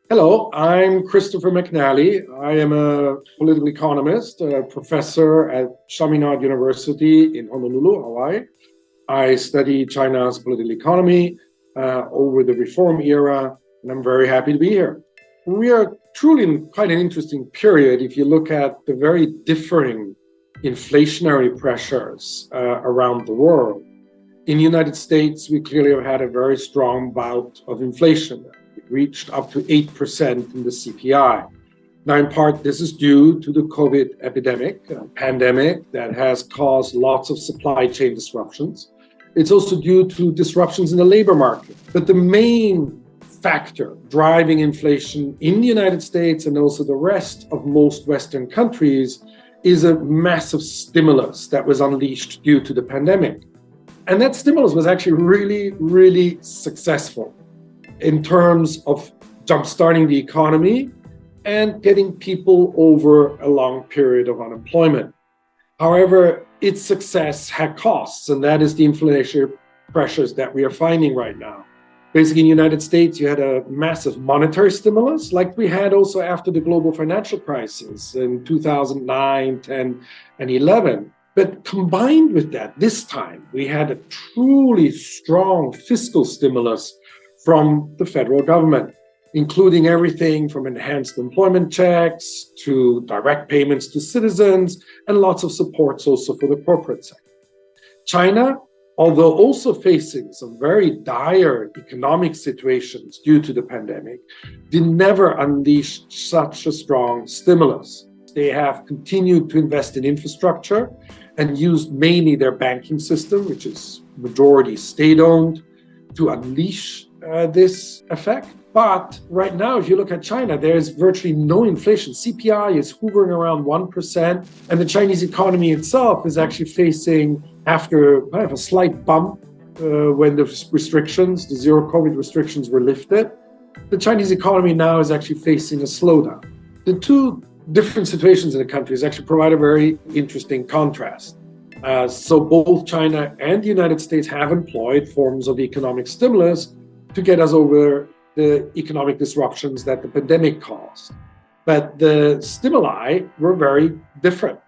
Hello, I'm Christopher McNally. I am a political economist, a professor at Chaminade University in Honolulu, Hawaii. I study China's political economy over the reform era, and I'm very happy to be here. We are truly in quite an interesting period if you look at the very differing inflationary pressures around the world. In the United States, we clearly have had a very strong bout of inflation. It reached up to 8% in the CPI. Now, in part, this is due to the COVID epidemic, a pandemic that has caused lots of supply chain disruptions. It's also due to disruptions in the labor market. But the main factor driving inflation in the United States and also the rest of most Western countries is a massive stimulus that was unleashed due to the pandemic. And that stimulus was actually really successful in terms of jumpstarting the economy and getting people over a long period of unemployment. However, its success had costs, and that is the inflationary pressures that we are finding right now. Basically, in the United States, you had a massive monetary stimulus, like we had also after the global financial crisis in 2009, 10, and 11. But combined with that, this time, we had a truly strong fiscal stimulus from the federal government, including everything from enhanced employment checks to direct payments to citizens and lots of supports also for the corporate sector. China, although also facing some very dire economic situations due to the pandemic, did never unleash such a strong stimulus. They have continued to invest in infrastructure and used mainly their banking system, which is majority state-owned, to unleash this effect. But right now, if you look at China, there's virtually no inflation. CPI is hovering around 1%, and the Chinese economy itself is actually facing, after kind of a slight bump when the restrictions, the zero COVID restrictions were lifted, the Chinese economy now is actually facing a slowdown. The two different situations in the countries actually provide a very interesting contrast. So both China and the United States have employed forms of economic stimulus to get us over the economic disruptions that the pandemic caused. But the stimuli were very different.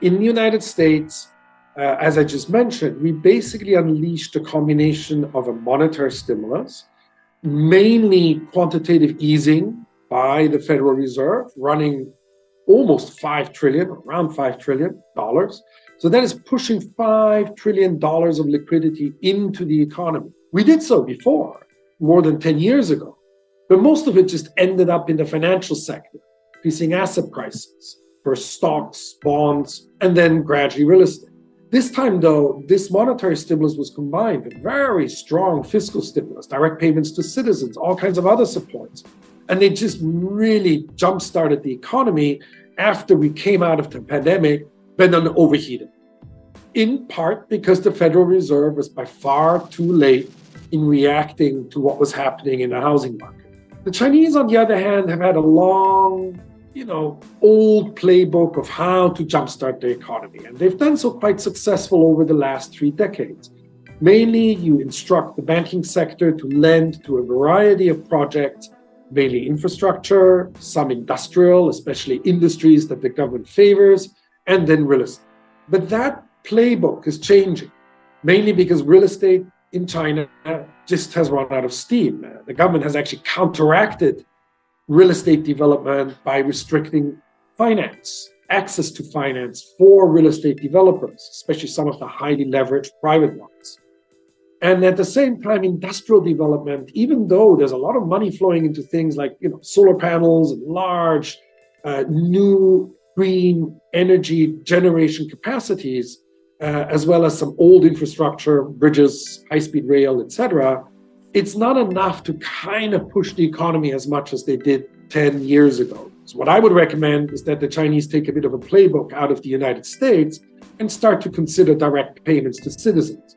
In the United States, as I just mentioned, we basically unleashed a combination of a monetary stimulus, mainly quantitative easing by the Federal Reserve, running almost $5 trillion, around $5 trillion. So that is pushing $5 trillion of liquidity into the economy. We did so before, more than 10 years ago, but most of it just ended up in the financial sector, increasing asset prices for stocks, bonds, and then gradually real estate. This time, though, this monetary stimulus was combined with very strong fiscal stimulus, direct payments to citizens, all kinds of other supports. And they just really jump-started the economy after we came out of the pandemic, but then overheated. In part because the Federal Reserve was by far too late in reacting to what was happening in the housing market. The Chinese, on the other hand, have had a long, old playbook of how to jumpstart the economy. And they've done so quite successful over the last 3 decades. Mainly, you instruct the banking sector to lend to a variety of projects, mainly infrastructure, some industrial, especially industries that the government favors, and then real estate. But that playbook is changing, mainly because real estate in China just has run out of steam. The government has actually counteracted real estate development by restricting finance, access to finance for real estate developers, especially some of the highly leveraged private ones. And at the same time, industrial development, even though there's a lot of money flowing into things like solar panels and large new green energy generation capacities, as well as some old infrastructure, bridges, high-speed rail, etc., it's not enough to kind of push the economy as much as they did 10 years ago. So what I would recommend is that the Chinese take a bit of a playbook out of the United States and start to consider direct payments to citizens.